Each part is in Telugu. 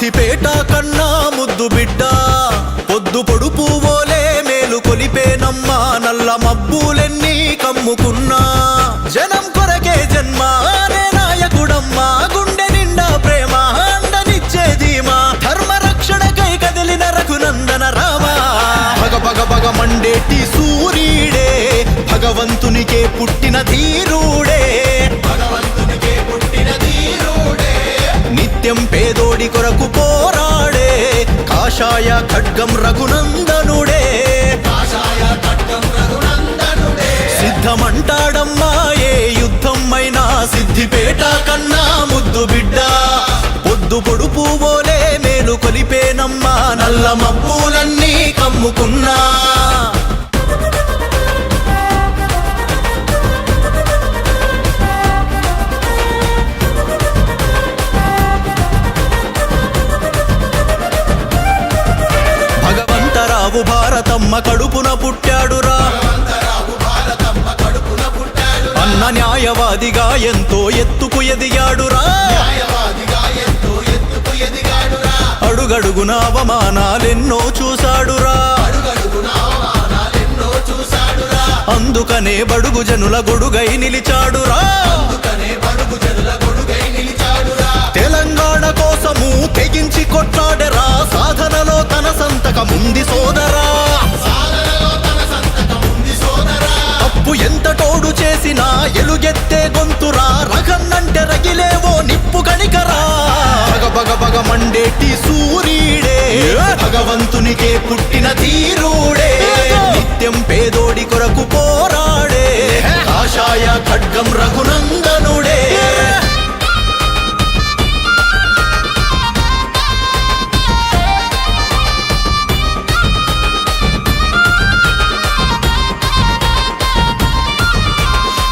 సిద్దిపేట కన్నా ముద్దు బిడ్డ పొద్దు పొడుపు ఓలే మేలు కొలిపేనమ్మా నల్ల మబ్బులెన్ని కమ్ముకున్నా జనం కొరకే జన్మ అనే నాయకుడమ్మా గుండె నిండా ప్రేమ అండనిచ్చేదీమా ధర్మ రక్షణకై కదిలిన రఘునందన రామా భగ భగ భగ మండేటి సూర్యుడే భగవంతునికే పుట్టిన ధీరుడే నిత్యం పేదోడి కొరకు పోరాడే కాషాయ ఖడ్గం రఘునందనుడే సిద్ధమంటాడమ్మా ఏ యుద్ధం అయినా సిద్దిపేట కన్నా ముద్దు బిడ్డ పొద్దు పొడుపు ఓలే మేలు కొలిపేనమ్మా నల్ల మబ్బులన్నీ కమ్ముకున్నా భగవంతరావు భారతమ్మ కడుపున పుట్టాడురా అన్న న్యాయవాదిగా ఎంతో ఎత్తుకు ఎదిగాడురా అడుగడుగున అవమానాలెన్నో చూశాడురా అందుకనే బడుగు జనుల గొడుగై నిలిచాడురా తెలంగాణ కోసము తెగించి కొట్లాడరా సాధనలో తన సంతకముంది సోదరా తప్పు ఎంత తోడు చేసినా ఎలుగెత్తే గొంతురా రఘన్నంటే రగిలేవో నిప్పు కణికరా భగ భగ భగ మండేటి సూర్యుడే భగవంతునికే పుట్టిన ధీరుడే నిత్యం పేదోడి కొరకు పోరాడే కాషాయ ఖడ్గం రఘునందనుడే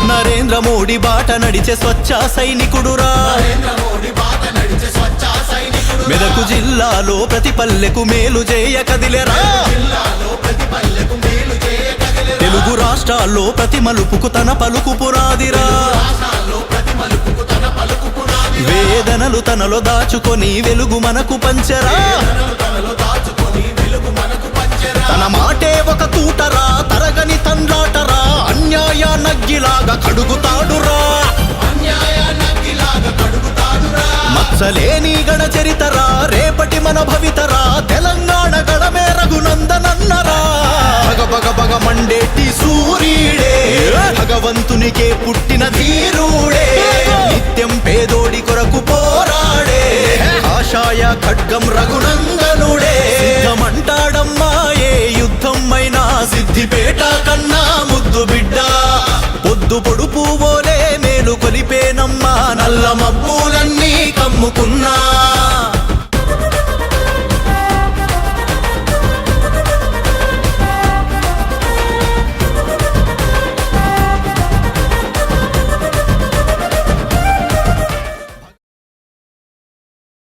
నరేంద్ర మోడీ బాట నడిచే స్వచ్ఛ సైనికుడురా మెదకు జిల్లాలో ప్రతి పల్లెకు మేలు చేయ కదిలెరా తెలుగు రాష్ట్రాల్లో ప్రతి మలుపుకు తన పలుకు పునాదిరా వేదనలు తనలో దాచుకొని వెలుగు మనకు పంచరా తన మాటే ఒక తూటరా తరగని తండ్రాటరా అన్యాయ నగ్గిలాగా కడుగుతాడురా మత్సలేని గణ చరితరా రేపటి మన భవితరా తెలంగాణ గడమే రఘునందనన్నరా భగ భగ భగ మండేటి సూర్యుడే భగవంతునికే పుట్టిన ధీరుడే నిత్యం పేదోడి కొరకు పోరాడే కాషాయ ఖడ్గం రఘునందనుడే సిద్ధమంటాడమ్మా ఏ యుద్ధం అయినా సిద్దిపేట కన్నా ముద్దు బిడ్డ పొద్దు పొడుపు ఓలే మేలు కొలిపేనమ్మా నల్ల మబ్బులన్నీ కమ్ముకున్నా